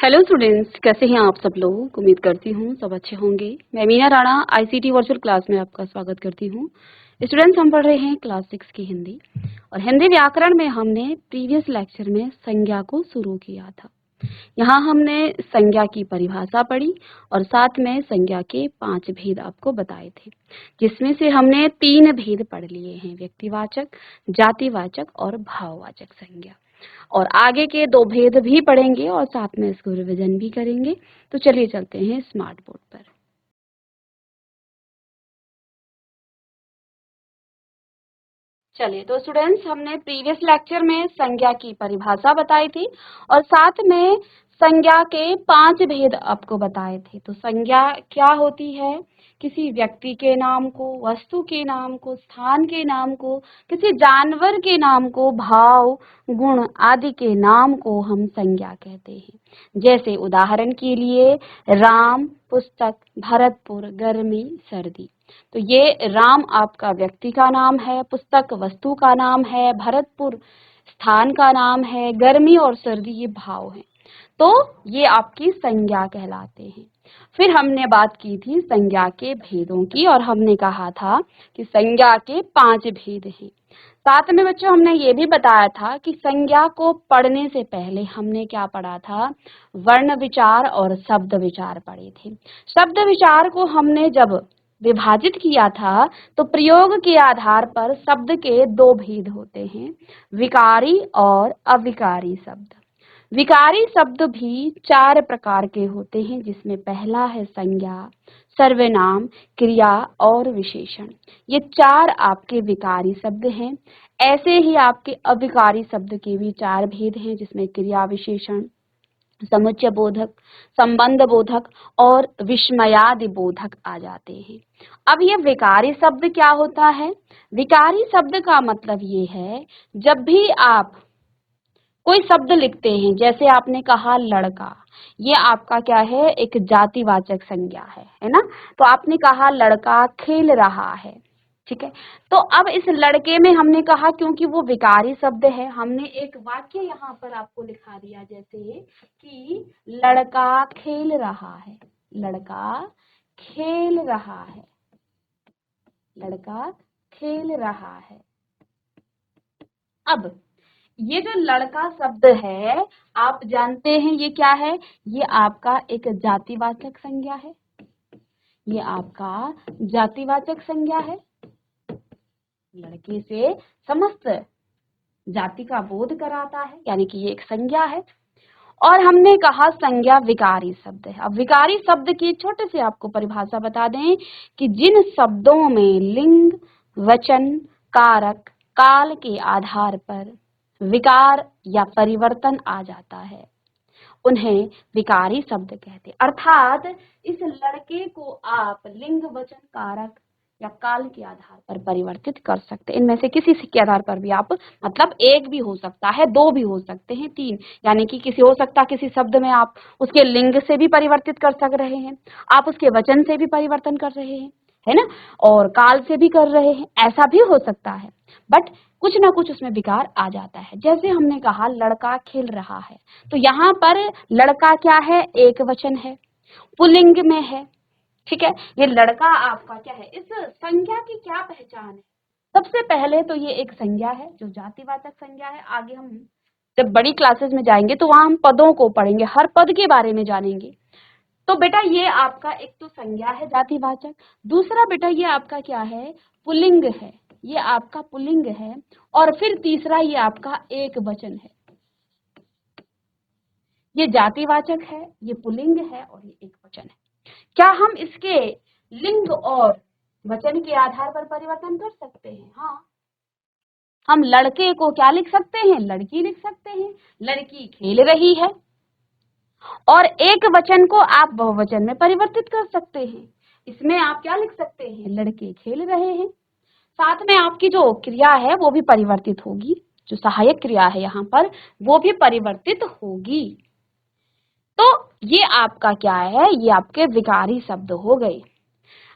Hello students, कैसे हैं आप सब लोग। उम्मीद करती हूँ सब अच्छे होंगे। मैं Meena Rana ICT virtual class में आपका स्वागत करती हूँ। स्टूडेंट्स, हम पढ़ रहे हैं क्लास 6 की हिंदी और हिंदी व्याकरण में हमने प्रीवियस लेक्चर में संज्ञा को शुरू किया था। यहाँ हमने संज्ञा की परिभाषा पढ़ी और साथ में संज्ञा के 5 भेद आपको बताए थे, जिसमें से हमने 3 भेद पढ़ लिए हैं, व्यक्तिवाचक, जातिवाचक और भाववाचक संज्ञा। और आगे के 2 भेद भी पढ़ेंगे और साथ में इसको रिवीजन भी करेंगे। तो चलिए चलते हैं स्मार्ट बोर्ड पर। चलिए, तो स्टूडेंट्स, हमने प्रीवियस लेक्चर में संज्ञा की परिभाषा बताई थी और साथ में संज्ञा के 5 भेद आपको बताए थे। तो संज्ञा क्या होती है? किसी व्यक्ति के नाम को, वस्तु के नाम को, स्थान के नाम को, किसी जानवर के नाम को, भाव, गुण आदि के नाम को हम संज्ञा कहते हैं। जैसे उदाहरण के लिए राम, पुस्तक, भरतपुर, गर्मी, सर्दी। तो ये राम आपका व्यक्ति का नाम है, पुस्तक वस्तु का नाम है, भरतपुर स्थान का नाम है, गर्मी और सर्दी ये भाव हैं। तो ये आपकी संज्ञा कहलाते हैं। फिर हमने बात की थी संज्ञा के भेदों की और हमने कहा था कि संज्ञा के 5 भेद हैं। साथ में बच्चों हमने ये भी बताया था कि संज्ञा को पढ़ने से पहले हमने क्या पढ़ा था? वर्ण विचार और शब्द विचार पढ़े थे। शब्द विचार को हमने जब विभाजित किया था तो प्रयोग के आधार पर शब्द के 2 भेद होते हैं, विकारी और अविकारी शब्द। विकारी शब्द भी 4 प्रकार के होते हैं, जिसमें पहला है संज्ञा, सर्वनाम, क्रिया और विशेषण। ये 4 आपके विकारी शब्द हैं। ऐसे ही आपके अविकारी शब्द के भी 4 भेद हैं, जिसमें क्रिया विशेषण, समुच्चय बोधक, संबंध बोधक और विस्मयादि बोधक आ जाते हैं। अब ये विकारी शब्द क्या होता है? विकारी शब्द का मतलब ये है, जब भी आप कोई शब्द लिखते हैं, जैसे आपने कहा लड़का, ये आपका क्या है? एक जातिवाचक संज्ञा है ना। तो आपने कहा लड़का खेल रहा है, ठीक है। तो अब इस लड़के में हमने कहा क्योंकि वो विकारी शब्द है, हमने एक वाक्य यहाँ पर आपको लिखा दिया, जैसे कि लड़का खेल रहा है, लड़का खेल रहा है, लड़का खेल रहा है। अब ये जो लड़का शब्द है, आप जानते हैं ये क्या है? ये आपका एक जातिवाचक संज्ञा है, ये आपका जातिवाचक संज्ञा है। लड़के से समस्त जाति का बोध कराता है, यानी कि ये एक संज्ञा है। और हमने कहा संज्ञा विकारी शब्द है। अब विकारी शब्द की छोटे से आपको परिभाषा बता दें कि जिन शब्दों में लिंग, वचन, कारक, काल के आधार पर विकार या परिवर्तन आ जाता है, उन्हें विकारी शब्द कहते हैं। अर्थात इस लड़के को आप लिंग, वचन, कारक या काल के आधार पर परिवर्तित कर सकते हैं। इनमें से किसी के आधार पर भी आप, मतलब एक भी हो सकता है, 2 भी हो सकते हैं, 3, यानी कि किसी हो सकता है किसी शब्द में आप उसके लिंग से भी परिवर्तित कर सक रहे हैं, आप उसके वचन से भी परिवर्तन कर रहे हैं, है ना, और काल से भी कर रहे हैं, ऐसा भी हो सकता है। बट कुछ ना कुछ उसमें विकार आ जाता है। जैसे हमने कहा लड़का खेल रहा है, तो यहाँ पर लड़का क्या है? एक वचन है, पुल्लिंग में है, ठीक है। ये लड़का आपका क्या है? इस संज्ञा की क्या पहचान है? सबसे पहले तो ये एक संज्ञा है जो जातिवाचक संज्ञा है। आगे हम जब बड़ी क्लासेस में जाएंगे तो वहां हम पदों को पढ़ेंगे, हर पद के बारे में जानेंगे। तो बेटा ये आपका एक तो संज्ञा है जातिवाचक, दूसरा बेटा ये आपका क्या है? पुल्लिंग है, ये आपका पुल्लिंग है, और फिर तीसरा ये आपका एक वचन है। ये जातिवाचक है, ये पुल्लिंग है और ये एक वचन है। क्या हम इसके लिंग और वचन के आधार पर परिवर्तन कर सकते हैं? हाँ, हम लड़के को क्या लिख सकते हैं? लड़की लिख सकते हैं, लड़की खेल रही है। और एक वचन को आप बहुवचन में परिवर्तित कर सकते हैं, इसमें आप क्या लिख सकते हैं? लड़के खेल रहे हैं। साथ में आपकी जो क्रिया है वो भी परिवर्तित होगी, जो सहायक क्रिया है यहाँ पर वो भी परिवर्तित होगी। तो ये आपका क्या है? ये आपके विकारी शब्द हो गए।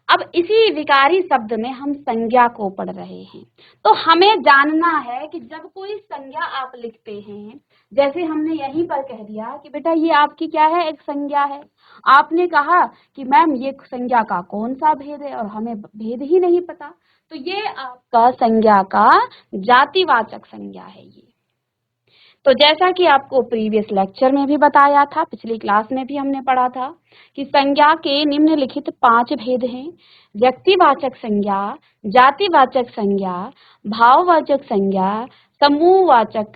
अब इसी विकारी शब्द में हम संज्ञा को पढ़ रहे हैं। तो हमें जानना है कि जब कोई संज्ञा आप लिखते हैं, जैसे हमने यहीं पर कह दिया कि बेटा ये आपकी क्या है, एक संज्ञा है। आपने कहा कि मैम ये संज्ञा का कौन सा भेद है, और हमें भेद ही नहीं पता। तो ये आपका संज्ञा का जातिवाचक संज्ञा है ये। तो जैसा कि आपको प्रीवियस लेक्चर में भी बताया था, पिछली क्लास में भी हमने पढ़ा था कि संज्ञा के निम्नलिखित 5 भेद हैं। व्यक्तिवाचक संज्ञा, जातिवाचक संज्ञा, भाववाचक संज्ञा, समूहवाचक,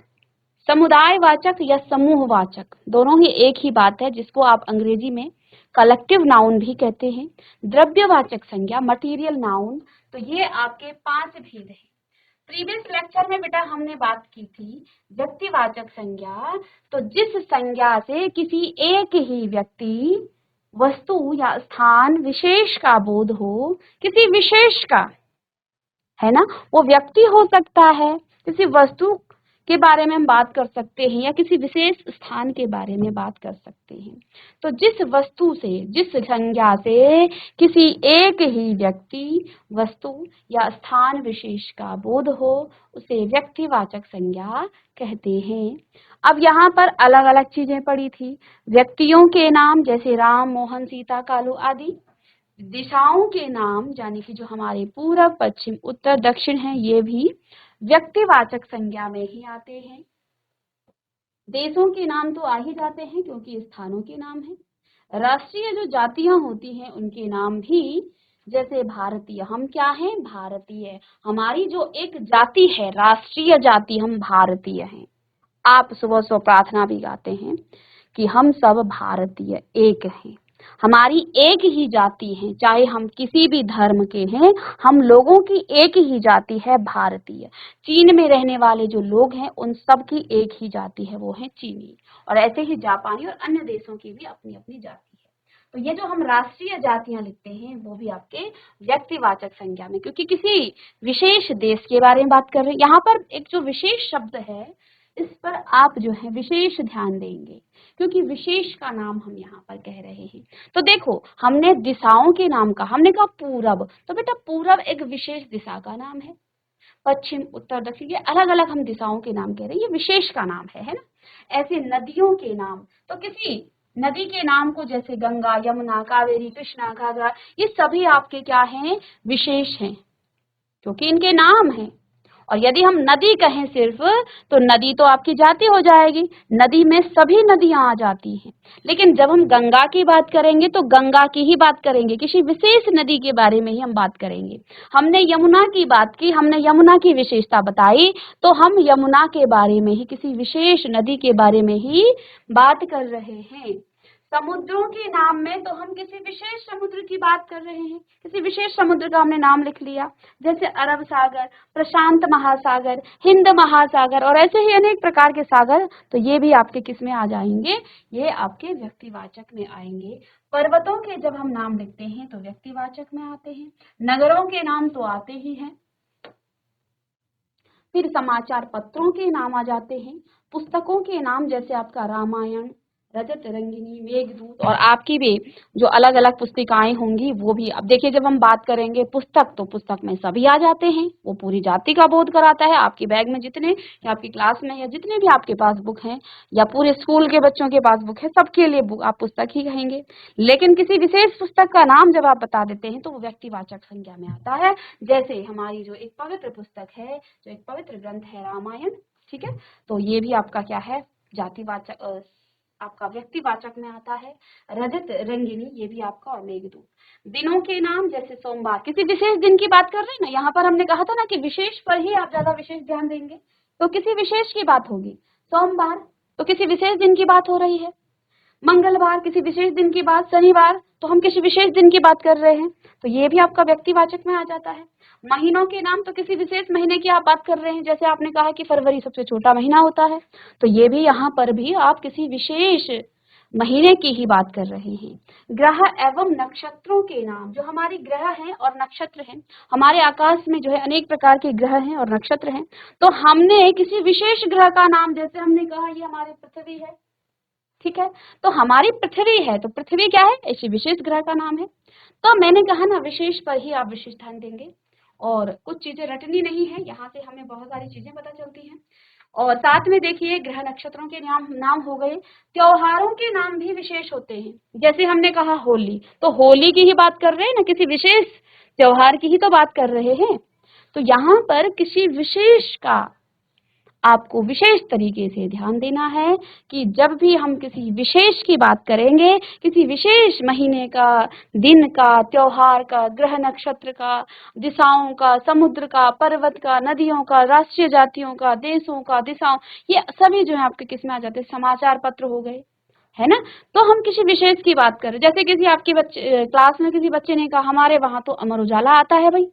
समुदायवाचक या समूहवाचक, दोनों ही एक ही बात है, जिसको आप अंग्रेजी में कलेक्टिव नाउन भी कहते हैं। द्रव्यवाचक संज्ञा, मटीरियल नाउन। तो ये आपके 5 भेद हैं। प्रीवियस लेक्चर में बेटा हमने बात की थी व्यक्तिवाचक संज्ञा। तो जिस संज्ञा से किसी एक ही व्यक्ति, वस्तु या स्थान विशेष का बोध हो, किसी विशेष का, है ना, वो व्यक्ति हो सकता है, किसी वस्तु के बारे में हम बात कर सकते हैं, या किसी विशेष स्थान के बारे में बात कर सकते हैं। तो जिस वस्तु से, जिस संज्ञा से किसी एक ही व्यक्ति, वस्तु या स्थान विशेष का बोध हो, उसे व्यक्तिवाचक संज्ञा कहते हैं। अब यहाँ पर अलग अलग चीजें पड़ी थी। व्यक्तियों के नाम जैसे राम, मोहन, सीता, कालू आदि। दिशाओं के नाम यानी कि जो हमारे पूरब, पश्चिम, उत्तर, दक्षिण हैं, ये भी व्यक्तिवाचक संज्ञा में ही आते हैं। देशों के नाम तो आ ही जाते हैं क्योंकि स्थानों के नाम हैं। राष्ट्रीय जो जातियां होती हैं उनके नाम भी, जैसे भारतीय, हम क्या हैं, भारतीय। हमारी जो एक जाति है, राष्ट्रीय जाति, हम भारतीय हैं। आप सुबह सुबह प्रार्थना भी गाते हैं कि हम सब भारतीय एक हैं। हमारी एक ही जाति है, चाहे हम किसी भी धर्म के हैं, हम लोगों की एक ही जाति है, भारतीय। चीन में रहने वाले जो लोग हैं उन सब की एक ही जाति है, वो है चीनी। और ऐसे ही जापानी और अन्य देशों की भी अपनी अपनी जाति है। तो ये जो हम राष्ट्रीय जातियां लिखते हैं वो भी आपके व्यक्तिवाचक संज्ञा में, क्योंकि किसी विशेष देश के बारे में बात कर रहे हैं। यहाँ पर एक जो विशेष शब्द है, इस पर आप जो है विशेष ध्यान देंगे, क्योंकि विशेष का नाम हम यहाँ पर कह रहे हैं। तो देखो, हमने दिशाओं के नाम का, हमने कहा पूरब, तो बेटा पूरब एक विशेष दिशा का नाम है। पश्चिम, उत्तर, दक्षिण, ये अलग अलग हम दिशाओं के नाम कह रहे हैं, ये विशेष का नाम है ना। ऐसे नदियों के नाम, तो किसी नदी के नाम को, जैसे गंगा, यमुना, कावेरी, कृष्णा, घाघरा, ये सभी आपके क्या हैं, विशेष हैं, क्योंकि इनके नाम हैं। और यदि हम नदी कहें सिर्फ, तो नदी तो आपकी जाति हो जाएगी, नदी में सभी नदियां आ जाती हैं। लेकिन जब हम गंगा की बात करेंगे तो गंगा की ही बात करेंगे, किसी विशेष नदी के बारे में ही हम बात करेंगे। हमने यमुना की बात की, हमने यमुना की विशेषता बताई, तो हम यमुना के बारे में ही, किसी विशेष नदी के बारे में ही बात कर रहे हैं। समुद्रों के नाम में तो हम किसी विशेष समुद्र की बात कर रहे हैं, किसी विशेष समुद्र का हमने नाम लिख लिया, जैसे अरब सागर, प्रशांत महासागर, हिंद महासागर, और ऐसे ही अनेक प्रकार के सागर। तो ये भी आपके किस में आ जाएंगे, ये आपके व्यक्तिवाचक में आएंगे। पर्वतों के जब हम नाम लिखते हैं तो व्यक्तिवाचक में आते हैं। नगरों के नाम तो आते ही हैं। फिर समाचार पत्रों के नाम आ जाते हैं। पुस्तकों के नाम जैसे आपका रामायण, रजत रंगिनी, मेघदूत, और आपकी भी जो अलग अलग पुस्तिकाएं होंगी वो भी। अब देखिए, जब हम बात करेंगे पुस्तक, तो पुस्तक में सभी आ जाते हैं, वो पूरी जाति का बोध कराता है। आपकी बैग में जितने, या आपकी क्लास में, या जितने भी आपके पास बुक हैं, या पूरे स्कूल के बच्चों के पास बुक है, सबके लिए बुक आप पुस्तक ही कहेंगे। लेकिन किसी विशेष पुस्तक का नाम जब आप बता देते हैं तो वो व्यक्तिवाचक संज्ञा में आता है। जैसे हमारी जो एक पवित्र पुस्तक है, जो एक पवित्र ग्रंथ है रामायण, ठीक है, तो ये भी आपका क्या है, जातिवाचक, आपका व्यक्तिवाचक में आता है। रजत रंगिनी, ये भी आपका, और मेघदूत। दिनों के नाम जैसे सोमवार, किसी विशेष दिन की बात कर रहे हैं ना, यहाँ पर हमने कहा था ना कि विशेष पर ही आप ज्यादा विशेष ध्यान देंगे, तो किसी विशेष की बात होगी। सोमवार तो किसी विशेष दिन की बात हो रही है, मंगलवार किसी विशेष दिन की बात, शनिवार तो हम किसी विशेष दिन की बात कर रहे हैं, तो ये भी आपका व्यक्तिवाचक में आ जाता है। महीनों के नाम तो किसी विशेष महीने की आप बात कर रहे हैं, जैसे आपने कहा कि फरवरी सबसे छोटा महीना होता है, तो ये भी यहाँ पर भी आप किसी विशेष महीने की ही बात कर रहे हैं। ग्रह एवं नक्षत्रों के नाम, जो हमारी ग्रह हैं और नक्षत्र हैं, हमारे आकाश में जो है अनेक प्रकार के ग्रह हैं और नक्षत्र हैं, तो हमने किसी विशेष ग्रह का नाम, जैसे हमने कहा ये हमारी पृथ्वी है, ठीक है। तो हमारी पृथ्वी है, तो पृथ्वी क्या है, ऐसी विशेष ग्रह का नाम है। तो मैंने कहा ना, विशेष पर ही आप विशेष ध्यान देंगे, और कुछ चीजें रटनी नहीं है, यहाँ से हमें बहुत सारी चीजें पता चलती हैं। और साथ में देखिए, ग्रह नक्षत्रों के नाम नाम हो गए, त्योहारों के नाम भी विशेष होते हैं। जैसे हमने कहा होली, तो होली की ही बात कर रहे हैं ना, किसी विशेष त्योहार की ही तो बात कर रहे हैं। तो यहाँ पर किसी विशेष का आपको विशेष तरीके से ध्यान देना है कि जब भी हम किसी विशेष की बात करेंगे, किसी विशेष महीने का, दिन का, त्योहार का, ग्रह नक्षत्र का, दिशाओं का, समुद्र का, पर्वत का, नदियों का, राष्ट्रीय जातियों का, देशों का, दिशाओं, ये सभी जो है आपके किस में आ जाते हैं, समाचार पत्र हो गए, है ना। तो हम किसी विशेष की बात करें, जैसे किसी आपके बच्चे क्लास में किसी बच्चे ने कहा हमारे वहां तो अमर उजाला आता है भाई,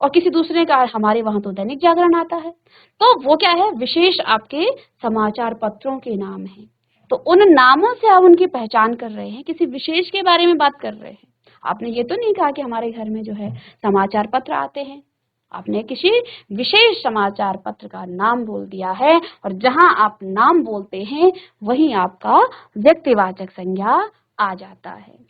और किसी दूसरे ने कहा हमारे वहां तो दैनिक जागरण आता है। तो वो क्या है, विशेष आपके समाचार पत्रों के नाम हैं। तो उन नामों से आप उनकी पहचान कर रहे हैं, किसी विशेष के बारे में बात कर रहे हैं। आपने ये तो नहीं कहा कि हमारे घर में जो है समाचार पत्र आते हैं, आपने किसी विशेष समाचार पत्र का नाम बोल दिया है, और जहां आप नाम बोलते हैं वहीं आपका व्यक्तिवाचक संज्ञा आ जाता है।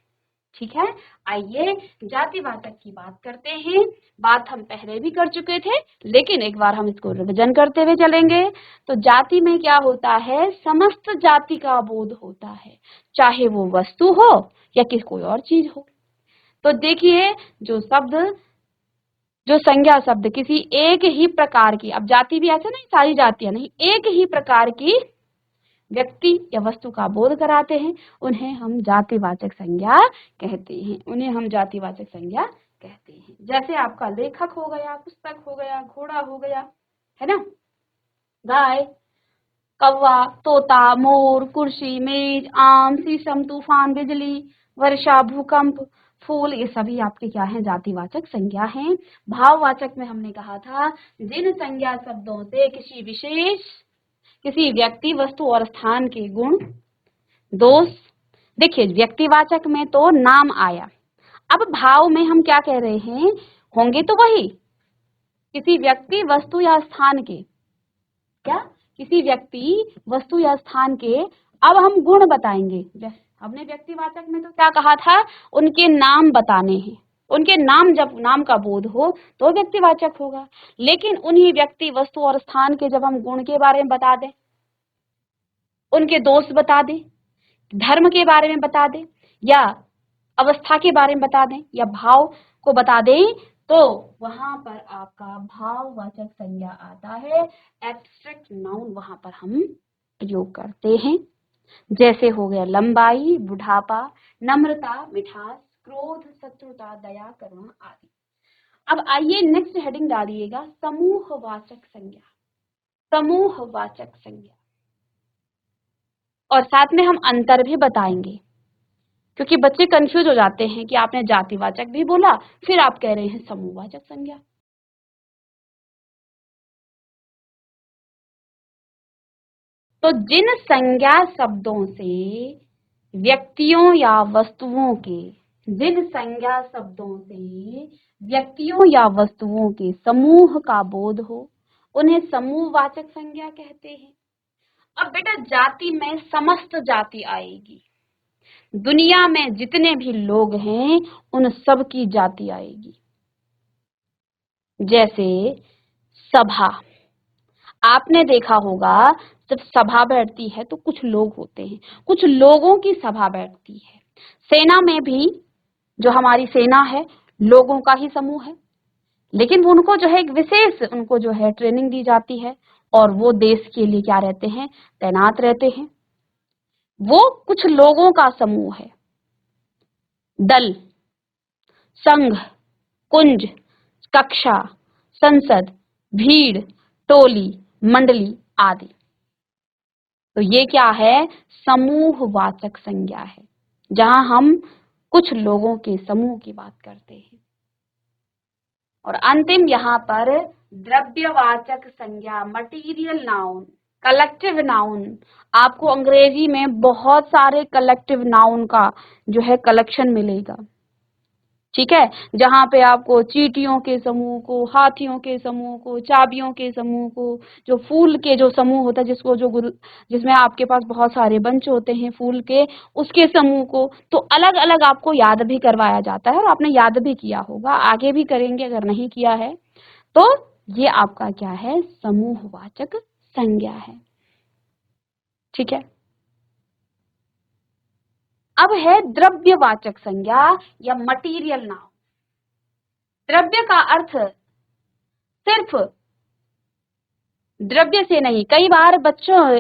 ठीक है, आइए जातिवाचक की बात करते हैं। बात हम पहले भी कर चुके थे, लेकिन एक बार हम इसको रिविजन करते हुए चलेंगे। तो जाति में क्या होता है, समस्त जाति का बोध होता है, चाहे वो वस्तु हो या किसी कोई और चीज हो। तो देखिए, जो शब्द, जो संज्ञा शब्द किसी एक ही प्रकार की, अब जाति भी ऐसे नहीं सारी जातियां नहीं, एक ही प्रकार की व्यक्ति या वस्तु का बोध कराते हैं, उन्हें हम जातिवाचक संज्ञा कहते हैं, उन्हें हम जातिवाचक संज्ञा कहते हैं। जैसे आपका लेखक हो गया, पुस्तक हो गया, घोड़ा हो गया, है ना, गाय, कौवा, तोता, मोर, कुर्सी, मेज, आम, शीशम, तूफान, बिजली, वर्षा, भूकंप, फूल, ये सभी आपके क्या हैं, जातिवाचक संज्ञा हैं। भाववाचक में हमने कहा था, जिन संज्ञा शब्दों से किसी विशेष, किसी व्यक्ति, वस्तु और स्थान के गुण, दोष, देखिए व्यक्तिवाचक में तो नाम आया, अब भाव में हम क्या कह रहे हैं, होंगे तो वही किसी व्यक्ति, वस्तु या स्थान के, क्या, किसी व्यक्ति, वस्तु या स्थान के, अब हम गुण बताएंगे। हमने व्यक्तिवाचक में तो क्या कहा था, उनके नाम बताने हैं, उनके नाम, जब नाम का बोध हो तो व्यक्तिवाचक होगा। लेकिन उन्हीं व्यक्ति, वस्तु और स्थान के जब हम गुण के बारे में बता दें, उनके दोष बता दें, धर्म के बारे में बता दें, या अवस्था के बारे में बता दें, या भाव को बता दें, तो वहां पर आपका भाववाचक संज्ञा आता है। एब्स्ट्रैक्ट नाउन वहां पर हम प्रयोग करते हैं, जैसे हो गया लंबाई, बुढ़ापा, नम्रता, मिठास, क्रोध, शत्रुता, दया, करुणा आदि। अब आइए नेक्स्ट हेडिंग डालिएगा, समूहवाचक संज्ञा, समूहवाचक संज्ञा, और साथ में हम अंतर भी बताएंगे, क्योंकि बच्चे कंफ्यूज हो जाते हैं कि आपने जातिवाचक भी बोला, फिर आप कह रहे हैं समूहवाचक संज्ञा। तो जिन संज्ञा शब्दों से व्यक्तियों या वस्तुओं के, जिन संज्ञा शब्दों से व्यक्तियों या वस्तुओं के समूह का बोध हो, उन्हें समूहवाचक संज्ञा कहते हैं। अब बेटा, जाति में समस्त जाति आएगी, दुनिया में जितने भी लोग हैं उन सब की जाति आएगी। जैसे सभा, आपने देखा होगा जब सभा बैठती है तो कुछ लोग होते हैं, कुछ लोगों की सभा बैठती है। सेना में भी जो हमारी सेना है, लोगों का ही समूह है, लेकिन उनको जो है एक विशेष, उनको जो है ट्रेनिंग दी जाती है, और वो देश के लिए क्या रहते हैं, तैनात रहते हैं। वो कुछ लोगों का समूह है। दल, संघ, कुंज, कक्षा, संसद, भीड़, टोली, मंडली आदि। तो ये क्या है, समूहवाचक संज्ञा है, जहां हम कुछ लोगों के समूह की बात करते हैं। और अंतिम यहाँ पर द्रव्यवाचक संज्ञा, मटीरियल नाउन, कलेक्टिव नाउन। आपको अंग्रेजी में बहुत सारे कलेक्टिव नाउन का जो है कलेक्शन मिलेगा। ठीक है, जहाँ पे आपको चींटियों के समूह को, हाथियों के समूह को, चाबियों के समूह को, जो फूल के जो समूह होता है जिसको जो गुरु जिसमें आपके पास बहुत सारे बंच होते हैं फूल के, उसके समूह को तो अलग अलग आपको याद भी करवाया जाता है और आपने याद भी किया होगा, आगे भी करेंगे अगर नहीं किया है तो। ये आपका क्या है, समूहवाचक संज्ञा है। ठीक है, अब है द्रव्यवाचक संज्ञा या मटीरियल नाउन। द्रव्य का अर्थ सिर्फ द्रव्य से नहीं, कई बार बच्चों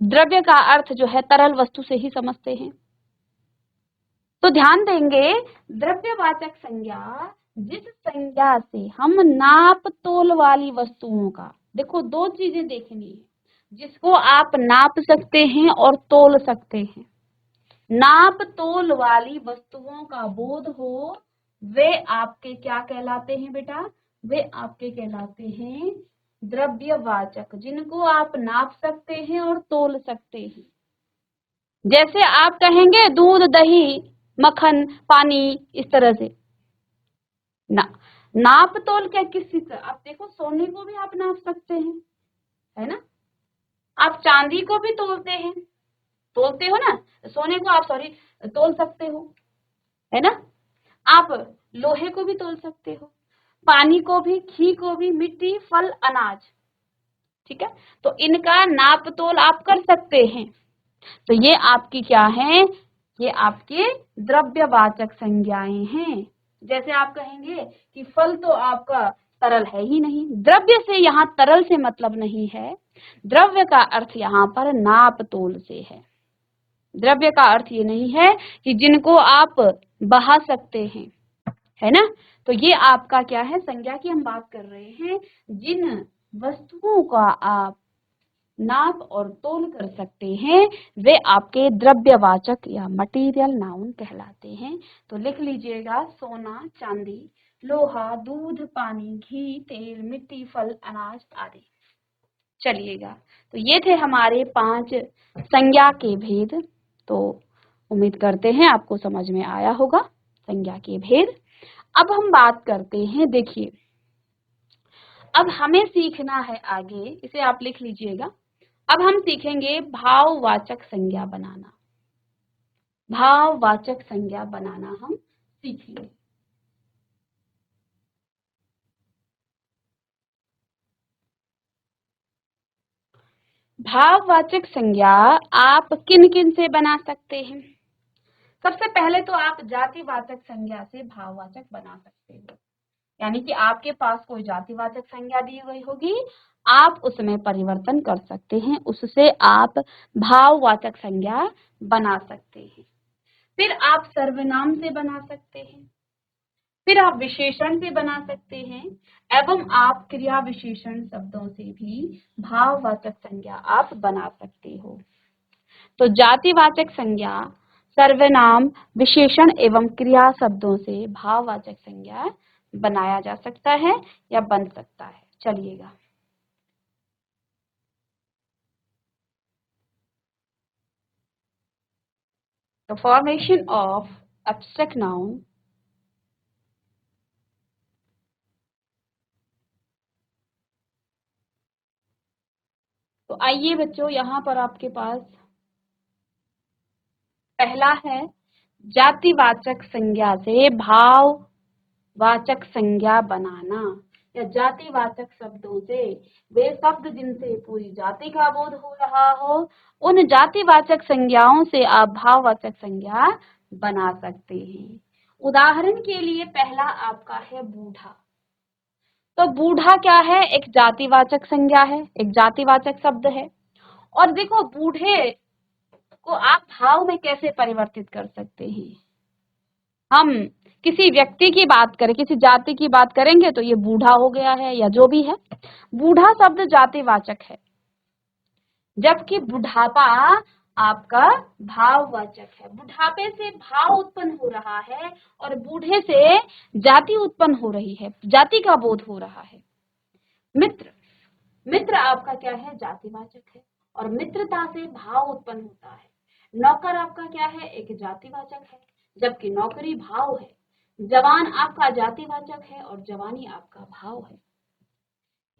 द्रव्य का अर्थ जो है तरल वस्तु से ही समझते हैं, तो ध्यान देंगे द्रव्यवाचक संज्ञा जिस संज्ञा से हम नाप तोल वाली वस्तुओं का, देखो दो चीजें देखनी है, जिसको आप नाप सकते हैं और तोल सकते हैं, नाप तोल वाली वस्तुओं का बोध हो, वे आपके क्या कहलाते हैं बेटा, वे आपके कहलाते हैं द्रव्यवाचक, जिनको आप नाप सकते हैं और तोल सकते हैं। जैसे आप कहेंगे दूध, दही, मक्खन, पानी, इस तरह से ना, नाप तोल क्या किस चीज का, आप देखो सोने को भी आप नाप सकते हैं, है ना, आप चांदी को भी तोलते हो ना, सोने को आप सॉरी तोल सकते हो, है ना, आप लोहे को भी तोल सकते हो, पानी को भी, घी को भी, मिट्टी, फल, अनाज। ठीक है, तो इनका नाप तोल आप कर सकते हैं, तो ये आपकी क्या है, ये आपके द्रव्यवाचक संज्ञाएं हैं। जैसे आप कहेंगे कि फल तो आपका तरल है ही नहीं, द्रव्य से यहाँ तरल से मतलब नहीं है, द्रव्य का अर्थ यहाँ पर नाप तोल से है। द्रव्य का अर्थ ये नहीं है कि जिनको आप बहा सकते हैं, है ना, तो ये आपका क्या है, संज्ञा की हम बात कर रहे हैं, जिन वस्तुओं का आप नाप और तोल कर सकते हैं वे आपके द्रव्यवाचक या मटेरियल नाउन कहलाते हैं। तो लिख लीजिएगा, सोना, चांदी, लोहा, दूध, पानी, घी, तेल, मिट्टी, फल, अनाज आदि। चलिएगा, तो ये थे हमारे 5 संज्ञा के भेद। तो उम्मीद करते हैं आपको समझ में आया होगा संज्ञा के भेद। अब हम बात करते हैं, देखिए अब हमें सीखना है आगे, इसे आप लिख लीजिएगा, अब हम सीखेंगे भाववाचक संज्ञा बनाना। भाववाचक संज्ञा बनाना हम सीखेंगे। भाववाचक संज्ञा आप किन किन से बना सकते हैं? सबसे पहले तो आप जातिवाचक संज्ञा से भाववाचक बना सकते हो, यानी कि आपके पास कोई जातिवाचक संज्ञा दी गई होगी, आप उसमें परिवर्तन कर सकते हैं, उससे आप भाववाचक संज्ञा बना सकते हैं। फिर आप सर्वनाम से बना सकते हैं, फिर आप विशेषण से बना सकते हैं, एवं आप क्रिया विशेषण शब्दों से भी भाववाचक संज्ञा आप बना सकते हो। तो जातिवाचक संज्ञा, सर्वनाम, विशेषण एवं क्रिया शब्दों से भाववाचक संज्ञा बनाया जा सकता है या बन सकता है। चलिएगा, the formation of abstract noun। तो आइए बच्चों, यहाँ पर आपके पास पहला है जातिवाचक संज्ञा से भाववाचक संज्ञा बनाना, या जातिवाचक शब्दों से वे शब्द जिनसे पूरी जाति का बोध हो रहा हो, उन जातिवाचक संज्ञाओं से आप भाववाचक संज्ञा बना सकते हैं। उदाहरण के लिए पहला आपका है बूढ़ा। तो बूढ़ा क्या है, एक जातिवाचक संज्ञा है, एक जातिवाचक शब्द है। और देखो बूढ़े को आप भाव में कैसे परिवर्तित कर सकते हैं, हम किसी व्यक्ति की बात करें, किसी जाति की बात करेंगे तो ये बूढ़ा हो गया है या जो भी है, बूढ़ा शब्द जातिवाचक है, जबकि बुढ़ापा आपका भाववाचक है। बुढ़ापे से भाव उत्पन्न हो रहा है और बूढ़े से जाति उत्पन्न हो रही है, जाति का बोध हो रहा है। मित्र, मित्र आपका क्या है, जातिवाचक है और मित्रता से भाव उत्पन्न होता है। नौकर आपका क्या है, एक जातिवाचक है, जबकि नौकरी भाव है। जवान आपका जातिवाचक है और जवानी आपका भाव है।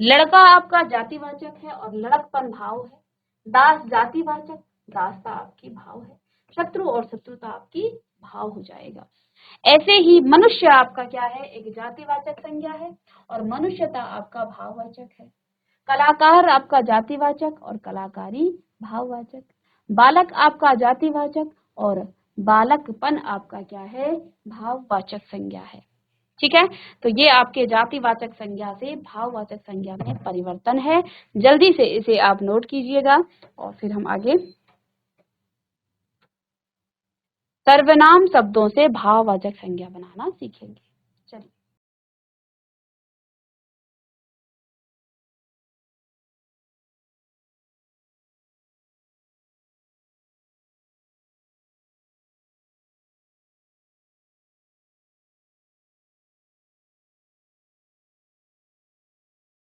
लड़का आपका जातिवाचक है और लड़कपन भाव है। दास जातिवाचक, दासता आपकी भाव है। शत्रु और शत्रुता आपकी भाव हो जाएगा। ऐसे ही मनुष्य आपका क्या है, एक जातिवाचक संज्ञा है और मनुष्यता आपका भाववाचक है। कलाकार आपका जातिवाचक और कलाकारी भाववाचक। बालक आपका जातिवाचक और बालकपन आपका क्या है, भाववाचक संज्ञा है। ठीक है, तो ये आपके जातिवाचक संज्ञा से भाववाचक संज्ञा में परिवर्तन है। जल्दी से इसे आप नोट कीजिएगा और फिर हम आगे सर्वनाम शब्दों से भाववाचक संज्ञा बनाना सीखेंगे। चलिए,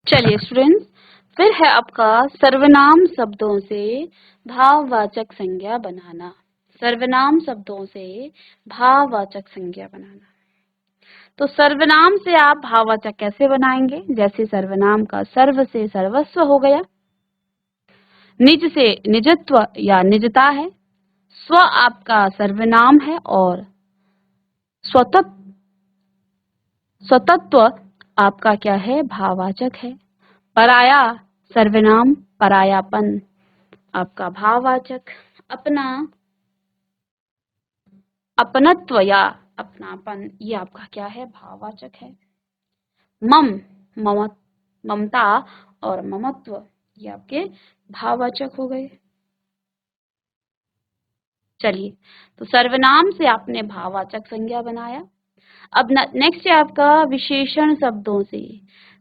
चलिए स्टूडेंट्स, फिर है आपका सर्वनाम शब्दों से भाववाचक संज्ञा बनाना। सर्वनाम शब्दों से भाववाचक संज्ञा बनाना। तो सर्वनाम से आप भाववाचक कैसे बनाएंगे? जैसे सर्वनाम का सर्व से सर्वस्व हो गया, निज से निजत्व या निजता है, स्व आपका सर्वनाम है और स्वतत्व आपका क्या है, भाववाचक है। पराया सर्वनाम, परायापन आपका भाववाचक। अपना, अपनत्व या अपनापन, ये आपका क्या है, भाववाचक है। मम, ममता और ममत्व, ये आपके भाववाचक हो गए। चलिए, तो सर्वनाम से आपने भाववाचक संज्ञा बनाया। अब नेक्स्ट है आपका विशेषण शब्दों से।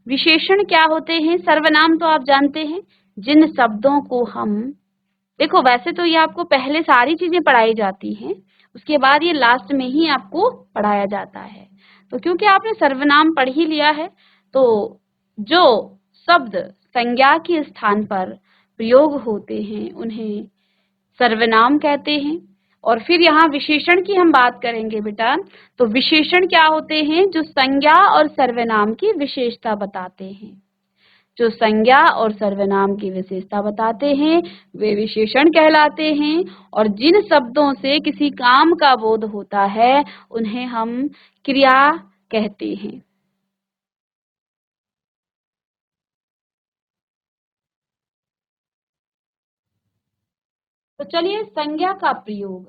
विशेषण क्या होते हैं? सर्वनाम तो आप जानते हैं, जिन शब्दों को हम, देखो वैसे तो ये आपको पहले सारी चीजें पढ़ाई जाती हैं, उसके बाद ये लास्ट में ही आपको पढ़ाया जाता है। तो क्योंकि आपने सर्वनाम पढ़ ही लिया है, तो जो शब्द संज्ञा के स्थान पर प्रयोग होते हैं उन्हें सर्वनाम कहते हैं। और फिर यहाँ विशेषण की हम बात करेंगे बेटा। तो विशेषण क्या होते हैं? जो संज्ञा और सर्वनाम की विशेषता बताते हैं। जो संज्ञा और सर्वनाम की विशेषता बताते हैं वे विशेषण कहलाते हैं। और जिन शब्दों से किसी काम का बोध होता है उन्हें हम क्रिया कहते हैं। तो चलिए, संज्ञा का प्रयोग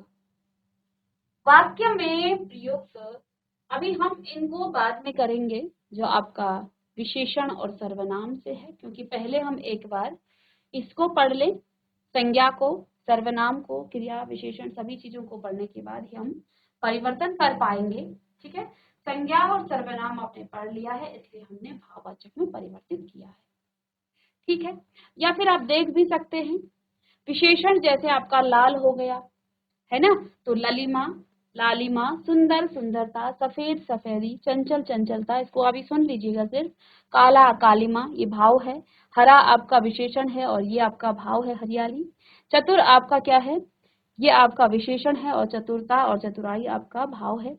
वाक्य में प्रयुक्त, अभी हम इनको बाद में करेंगे, जो आपका विशेषण और सर्वनाम से है, क्योंकि पहले हम एक बार इसको पढ़ लें, संज्ञा को, सर्वनाम को, क्रिया, विशेषण, सभी चीजों को पढ़ने के बाद ही हम परिवर्तन कर पाएंगे। ठीक है, संज्ञा और सर्वनाम आपने पढ़ लिया है, इसलिए हमने भाववाचक में परिवर्तित किया है। ठीक है, या फिर आप देख भी सकते हैं विशेषण, जैसे आपका लाल हो गया है ना, तो ललिमा, लालिमा, सुंदर, सुंदरता, सफेद, सफेदी, चंचल, चंचलता, इसको अभी सुन लीजिएगा सिर्फ। काला, कालिमा, ये भाव है। हरा आपका विशेषण है और ये आपका भाव है, हरियाली। चतुर आपका क्या है, ये आपका विशेषण है और चतुरता और चतुराई आपका भाव है।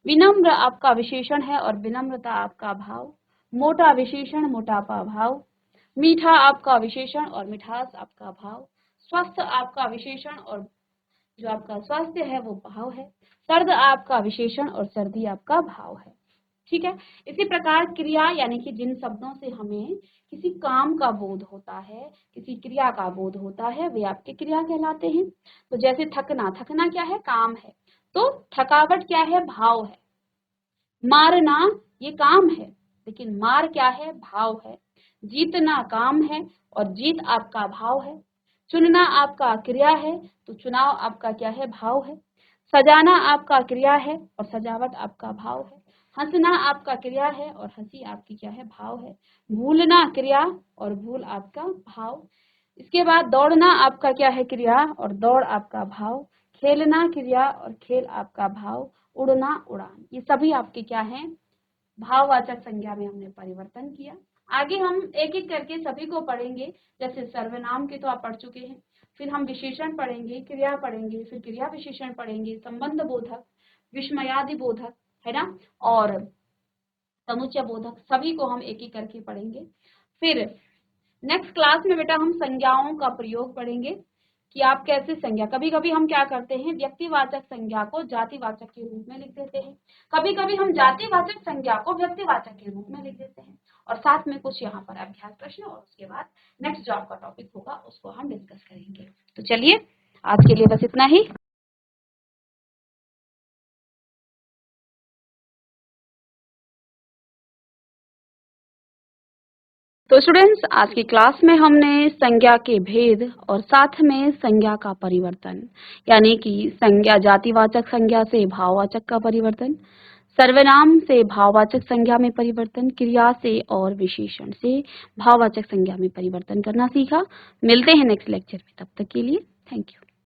विनम्र आपका विशेषण है और विनम्रता आपका भाव। मोटा विशेषण, मोटापा भाव। मीठा आपका विशेषण और मिठास आपका भाव। स्वस्थ आपका विशेषण और जो आपका स्वास्थ्य है वो भाव है। सर्द आपका विशेषण और सर्दी आपका भाव है। ठीक है, इसी प्रकार क्रिया, यानी कि जिन शब्दों से हमें किसी काम का बोध होता है, किसी क्रिया का बोध होता है, वे आपके क्रिया कहलाते हैं। तो जैसे थकना, थकना क्या है, काम है, तो थकावट क्या है, भाव है। मारना ये काम है, लेकिन मार क्या है, भाव है। जीतना काम है और जीत आपका भाव है। चुनना आपका क्रिया है, तो चुनाव आपका क्या है, भाव है। सजाना आपका क्रिया है और सजावट आपका भाव है। हंसना आपका क्रिया है और हंसी आपकी क्या है, भाव है। भूलना क्रिया और भूल आपका भाव। इसके बाद दौड़ना आपका क्या है, क्रिया, और दौड़ आपका भाव। खेलना क्रिया और खेल आपका भाव। उड़ना, उड़ान, ये सभी आपके क्या हैं, भाववाचक संज्ञा में हमने परिवर्तन किया। आगे हम एक एक करके सभी को पढ़ेंगे। जैसे सर्वनाम के तो आप पढ़ चुके हैं, फिर हम विशेषण पढ़ेंगे, क्रिया पढ़ेंगे, फिर क्रिया विशेषण पढ़ेंगे, संबंध बोधक, विस्मयादि बोधक, है ना। और समुच्चय बोधक सभी को हम एक एक करके पढ़ेंगे। फिर नेक्स्ट क्लास में बेटा हम संज्ञाओं का प्रयोग पढ़ेंगे कि आप कैसे संज्ञा, कभी कभी हम क्या करते हैं, व्यक्तिवाचक संज्ञा को जातिवाचक के रूप में लिख देते हैं, कभी कभी हम जातिवाचक संज्ञा को व्यक्तिवाचक के रूप में लिख देते हैं। और साथ में कुछ यहाँ पर अभ्यास प्रश्न, और उसके बाद नेक्स्ट जो आपका टॉपिक होगा उसको हम डिस्कस करेंगे। तो चलिए आज के लिए बस इतना ही। तो स्टूडेंट्स आज की क्लास में हमने संज्ञा के भेद और साथ में संज्ञा का परिवर्तन, यानी कि संज्ञा जातिवाचक संज्ञा से भाववाचक का परिवर्तन, सर्वनाम से भाववाचक संज्ञा में परिवर्तन, क्रिया से और विशेषण से भाववाचक संज्ञा में परिवर्तन करना सीखा। मिलते हैं नेक्स्ट लेक्चर में, तब तक के लिए थैंक यू।